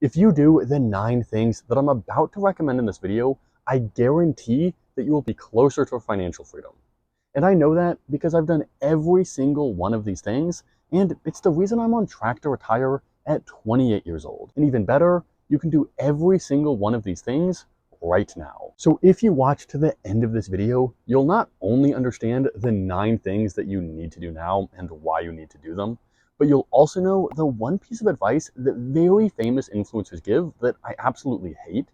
If you do the 9 things that I'm about to recommend in this video, I guarantee that you will be closer to financial freedom. And I know that because I've done every single one of these things, and it's the reason I'm on track to retire at 28 years old. And even better, you can do every single one of these things right now. So if you watch to the end of this video, you'll not only understand the 9 things that you need to do now and why you need to do them, but you'll also know the one piece of advice that very famous influencers give that I absolutely hate,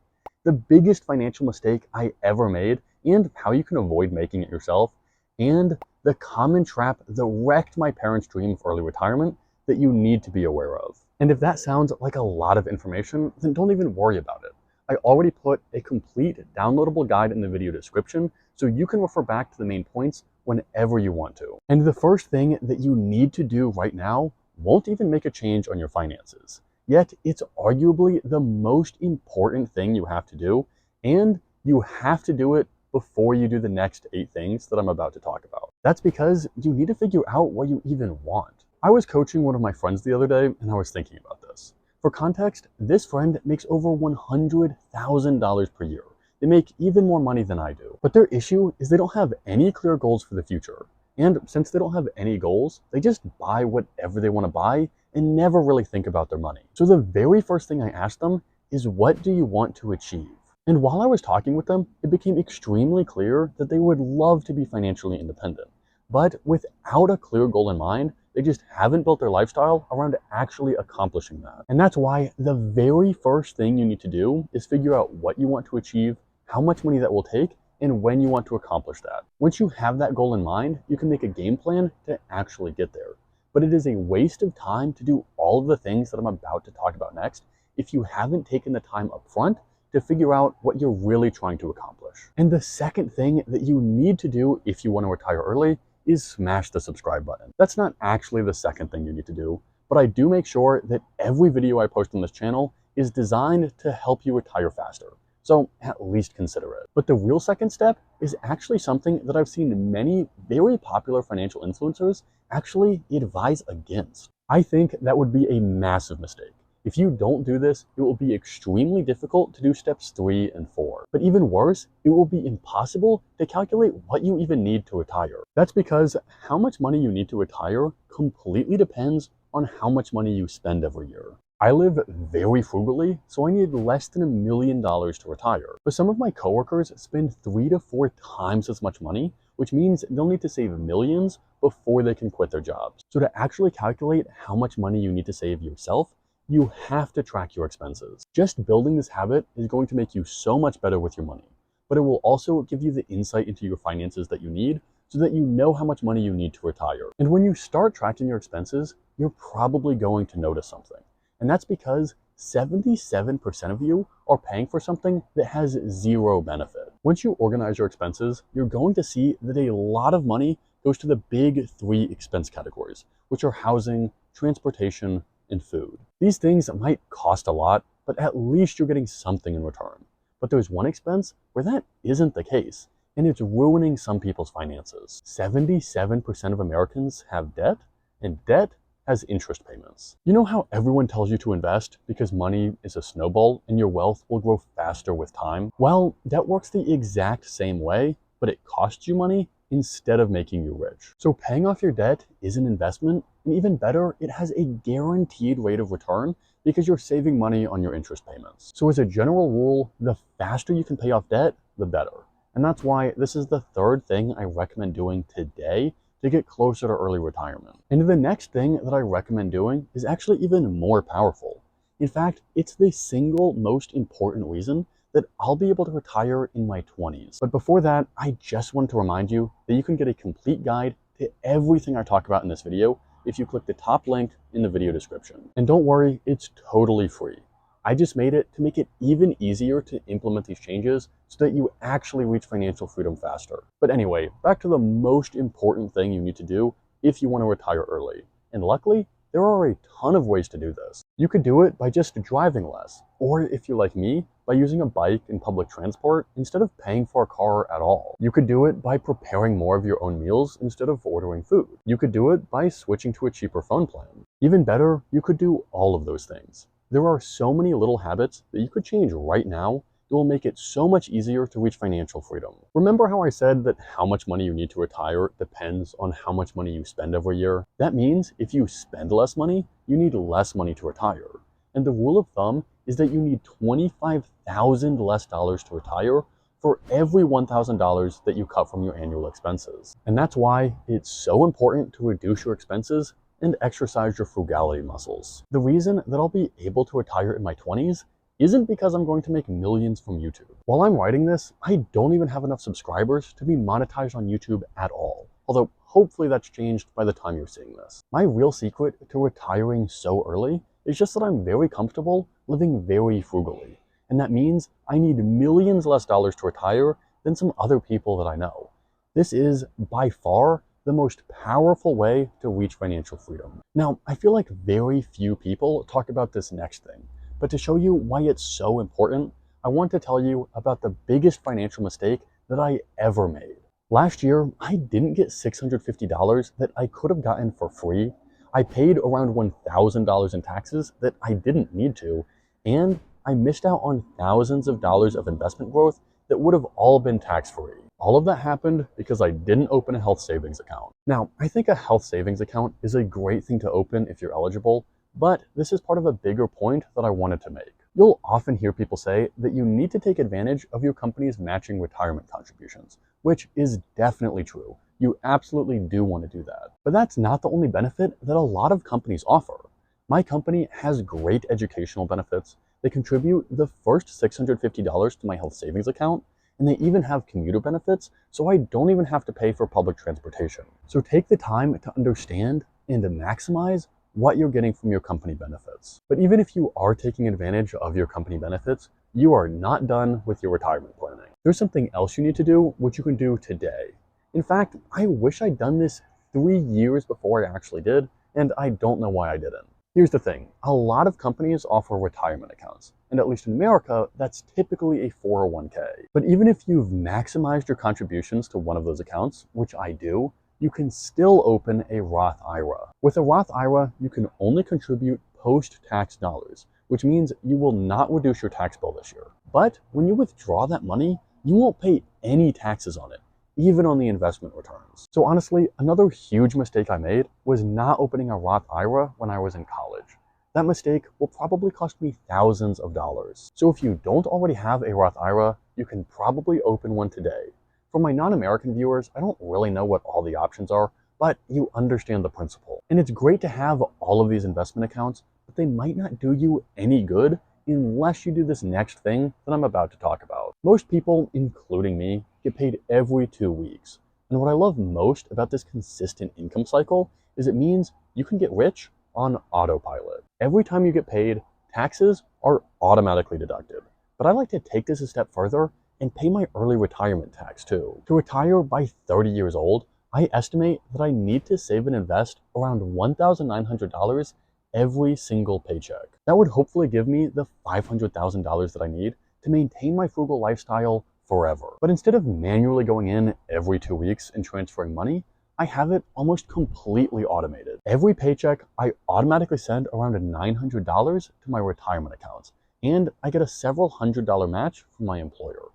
the biggest financial mistake I ever made, and how you can avoid making it yourself, and the common trap that wrecked my parents' dream of early retirement that you need to be aware of. And if that sounds like a lot of information, then don't even worry about it. I already put a complete downloadable guide in the video description, so you can refer back to the main points whenever you want to. And the first thing that you need to do right now won't even make a change on your finances. Yet it's arguably the most important thing you have to do, and you have to do it before you do the next 8 things that I'm about to talk about. That's because you need to figure out what you even want. I was coaching one of my friends the other day, and I was thinking about this. For context, this friend makes over $100,000 per year. They make even more money than I do. But their issue is they don't have any clear goals for the future. And since they don't have any goals, they just buy whatever they want to buy and never really think about their money. So the very first thing I asked them is, what do you want to achieve? And while I was talking with them, it became extremely clear that they would love to be financially independent. But without a clear goal in mind, they just haven't built their lifestyle around actually accomplishing that. And that's why the very first thing you need to do is figure out what you want to achieve, how much money that will take, and when you want to accomplish that. Once you have that goal in mind, you can make a game plan to actually get there. But it is a waste of time to do all of the things that I'm about to talk about next if you haven't taken the time up front to figure out what you're really trying to accomplish. And the second thing that you need to do if you want to retire early is smash the subscribe button. That's not actually the second thing you need to do, but I do make sure that every video I post on this channel is designed to help you retire faster. So at least consider it. But the real second step is actually something that I've seen many very popular financial influencers actually advise against. I think that would be a massive mistake. If you don't do this, it will be extremely difficult to do steps 3 and 4. But even worse, it will be impossible to calculate what you even need to retire. That's because how much money you need to retire completely depends on how much money you spend every year. I live very frugally, so I need less than $1 million to retire. But some of my coworkers spend 3 to 4 times as much money, which means they'll need to save millions before they can quit their jobs. So to actually calculate how much money you need to save yourself, you have to track your expenses. Just building this habit is going to make you so much better with your money, but it will also give you the insight into your finances that you need so that you know how much money you need to retire. And when you start tracking your expenses, you're probably going to notice something. And that's because 77% of you are paying for something that has 0 benefit. Once you organize your expenses, you're going to see that a lot of money goes to the big 3 expense categories, which are housing, transportation, and food. These things might cost a lot, but at least you're getting something in return. But there's one expense where that isn't the case, and it's ruining some people's finances. 77% of Americans have debt, and debt has interest payments. You know how everyone tells you to invest because money is a snowball and your wealth will grow faster with time? Well, debt works the exact same way, but it costs you money instead of making you rich. So paying off your debt is an investment, and even better, it has a guaranteed rate of return because you're saving money on your interest payments. So as a general rule, the faster you can pay off debt, the better. And that's why this is the third thing I recommend doing today to get closer to early retirement. And the next thing that I recommend doing is actually even more powerful. In fact, it's the single most important reason that I'll be able to retire in my 20s. But before that, I just want to remind you that you can get a complete guide to everything I talk about in this video if you click the top link in the video description. And don't worry, it's totally free. I just made it to make it even easier to implement these changes so that you actually reach financial freedom faster. But anyway, back to the most important thing you need to do if you want to retire early. And luckily, there are a ton of ways to do this. You could do it by just driving less, or if you're like me, by using a bike in public transport instead of paying for a car at all. You could do it by preparing more of your own meals instead of ordering food. You could do it by switching to a cheaper phone plan. Even better, you could do all of those things. There are so many little habits that you could change right now that will make it so much easier to reach financial freedom. Remember how I said that how much money you need to retire depends on how much money you spend every year? That means if you spend less money, you need less money to retire. And the rule of thumb is that you need $25,000 less dollars to retire for every $1,000 that you cut from your annual expenses. And that's why it's so important to reduce your expenses and exercise your frugality muscles. The reason that I'll be able to retire in my 20s isn't because I'm going to make millions from YouTube. While I'm writing this, I don't even have enough subscribers to be monetized on YouTube at all. Although hopefully that's changed by the time you're seeing this. My real secret to retiring so early is just that I'm very comfortable living very frugally. And that means I need millions less dollars to retire than some other people that I know. This is by far the most powerful way to reach financial freedom. Now, I feel like very few people talk about this next thing, but to show you why it's so important, I want to tell you about the biggest financial mistake that I ever made. Last year, I didn't get $650 that I could have gotten for free. I paid around $1,000 in taxes that I didn't need to, and I missed out on thousands of dollars of investment growth that would have all been tax-free. All of that happened because I didn't open a health savings account. Now, I think a health savings account is a great thing to open if you're eligible, but this is part of a bigger point that I wanted to make. You'll often hear people say that you need to take advantage of your company's matching retirement contributions, which is definitely true. You absolutely do want to do that. But that's not the only benefit that a lot of companies offer. My company has great educational benefits. They contribute the first $650 to my health savings account, and they even have commuter benefits, so I don't even have to pay for public transportation. So take the time to understand and to maximize what you're getting from your company benefits. But even if you are taking advantage of your company benefits, you are not done with your retirement planning. There's something else you need to do, which you can do today. In fact, I wish I'd done this 3 years before I actually did, and I don't know why I didn't. Here's the thing, a lot of companies offer retirement accounts, and at least in America, that's typically a 401k. But even if you've maximized your contributions to one of those accounts, which I do, you can still open a Roth IRA. With a Roth IRA, you can only contribute post-tax dollars, which means you will not reduce your tax bill this year. But when you withdraw that money, you won't pay any taxes on it, even on the investment returns. So honestly, another huge mistake I made was not opening a Roth IRA when I was in college. That mistake will probably cost me thousands of dollars. So if you don't already have a Roth IRA, you can probably open one today. For my non-American viewers, I don't really know what all the options are, but you understand the principle. And it's great to have all of these investment accounts, but they might not do you any good unless you do this next thing that I'm about to talk about. Most people, including me, get paid every 2 weeks. And what I love most about this consistent income cycle is it means you can get rich on autopilot. Every time you get paid, taxes are automatically deducted. But I like to take this a step further and pay my early retirement tax too. To retire by 30 years old, I estimate that I need to save and invest around $1,900 every single paycheck. That would hopefully give me the $500,000 that I need to maintain my frugal lifestyle forever. But instead of manually going in every 2 weeks and transferring money, I have it almost completely automated. Every paycheck, I automatically send around $900 to my retirement accounts, and I get a several $100 match from my employer.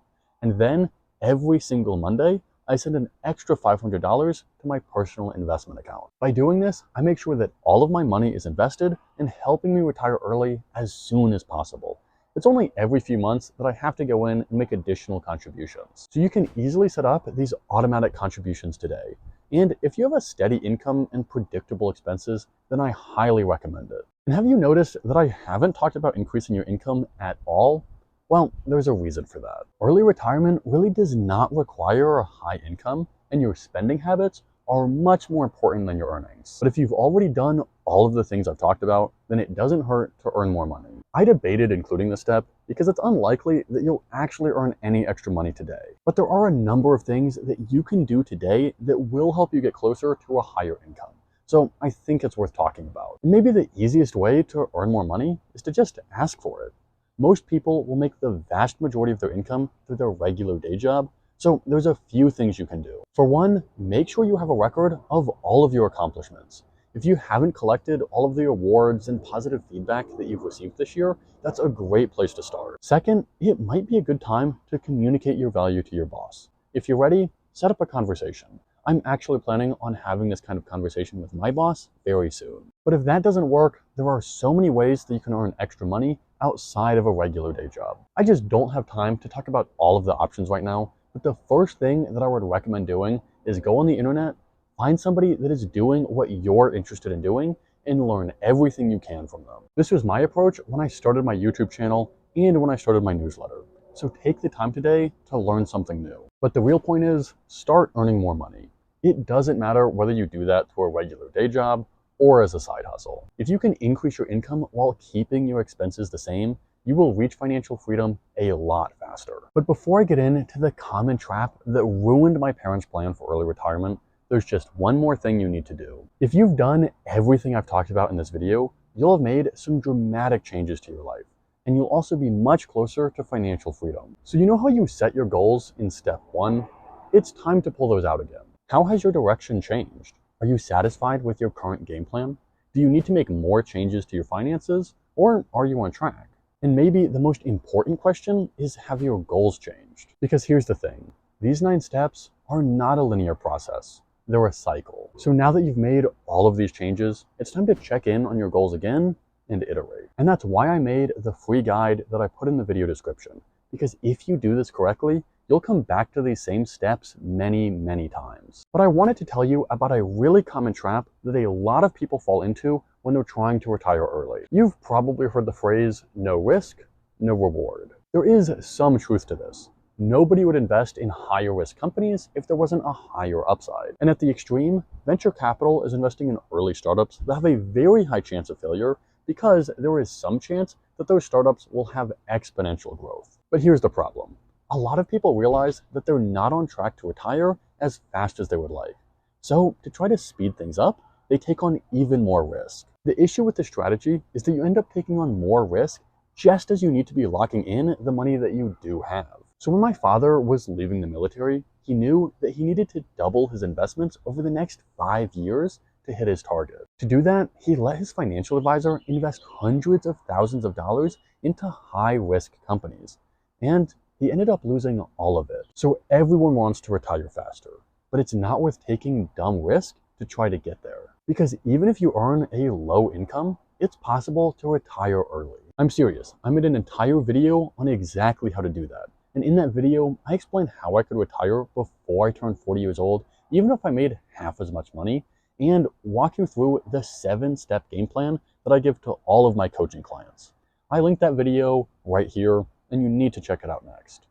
And then every single Monday, I send an extra $500 to my personal investment account. By doing this, I make sure that all of my money is invested in helping me retire early as soon as possible. It's only every few months that I have to go in and make additional contributions. So you can easily set up these automatic contributions today. And if you have a steady income and predictable expenses, then I highly recommend it. And have you noticed that I haven't talked about increasing your income at all? Well, there's a reason for that. Early retirement really does not require a high income, and your spending habits are much more important than your earnings. But if you've already done all of the things I've talked about, then it doesn't hurt to earn more money. I debated including this step because it's unlikely that you'll actually earn any extra money today. But there are a number of things that you can do today that will help you get closer to a higher income. So I think it's worth talking about. And maybe the easiest way to earn more money is to just ask for it. Most people will make the vast majority of their income through their regular day job, so there's a few things you can do. For one, make sure you have a record of all of your accomplishments. If you haven't collected all of the awards and positive feedback that you've received this year, that's a great place to start. Second, it might be a good time to communicate your value to your boss. If you're ready, set up a conversation. I'm actually planning on having this kind of conversation with my boss very soon. But if that doesn't work, there are so many ways that you can earn extra money outside of a regular day job. I just don't have time to talk about all of the options right now, but the first thing that I would recommend doing is go on the internet, find somebody that is doing what you're interested in doing, and learn everything you can from them. This was my approach when I started my YouTube channel and when I started my newsletter. So take the time today to learn something new. But the real point is, start earning more money. It doesn't matter whether you do that through a regular day job or as a side hustle. If you can increase your income while keeping your expenses the same, you will reach financial freedom a lot faster. But before I get into the common trap that ruined my parents' plan for early retirement, there's just one more thing you need to do. If you've done everything I've talked about in this video, you'll have made some dramatic changes to your life, and you'll also be much closer to financial freedom. So you know how you set your goals in step 1? It's time to pull those out again. How has your direction changed? Are you satisfied with your current game plan? Do you need to make more changes to your finances, or are you on track? And maybe the most important question is, have your goals changed? Because here's the thing, these 9 steps are not a linear process. They're a cycle. So now that you've made all of these changes, it's time to check in on your goals again and iterate. And that's why I made the free guide that I put in the video description. Because if you do this correctly, you'll come back to these same steps many, many times. But I wanted to tell you about a really common trap that a lot of people fall into when they're trying to retire early. You've probably heard the phrase, no risk, no reward. There is some truth to this. Nobody would invest in higher risk companies if there wasn't a higher upside. And at the extreme, venture capital is investing in early startups that have a very high chance of failure because there is some chance that those startups will have exponential growth. But here's the problem. A lot of people realize that they're not on track to retire as fast as they would like. So to try to speed things up, they take on even more risk. The issue with this strategy is that you end up taking on more risk just as you need to be locking in the money that you do have. So when my father was leaving the military, he knew that he needed to double his investments over the next 5 years to hit his target. To do that, he let his financial advisor invest hundreds of thousands of dollars into high-risk companies. And he ended up losing all of it. So everyone wants to retire faster, but it's not worth taking dumb risk to try to get there. Because even if you earn a low income, it's possible to retire early. I'm serious, I made an entire video on exactly how to do that. And in that video, I explained how I could retire before I turned 40 years old, even if I made half as much money, and walk you through the 7-step game plan that I give to all of my coaching clients. I linked that video right here, and you need to check it out next.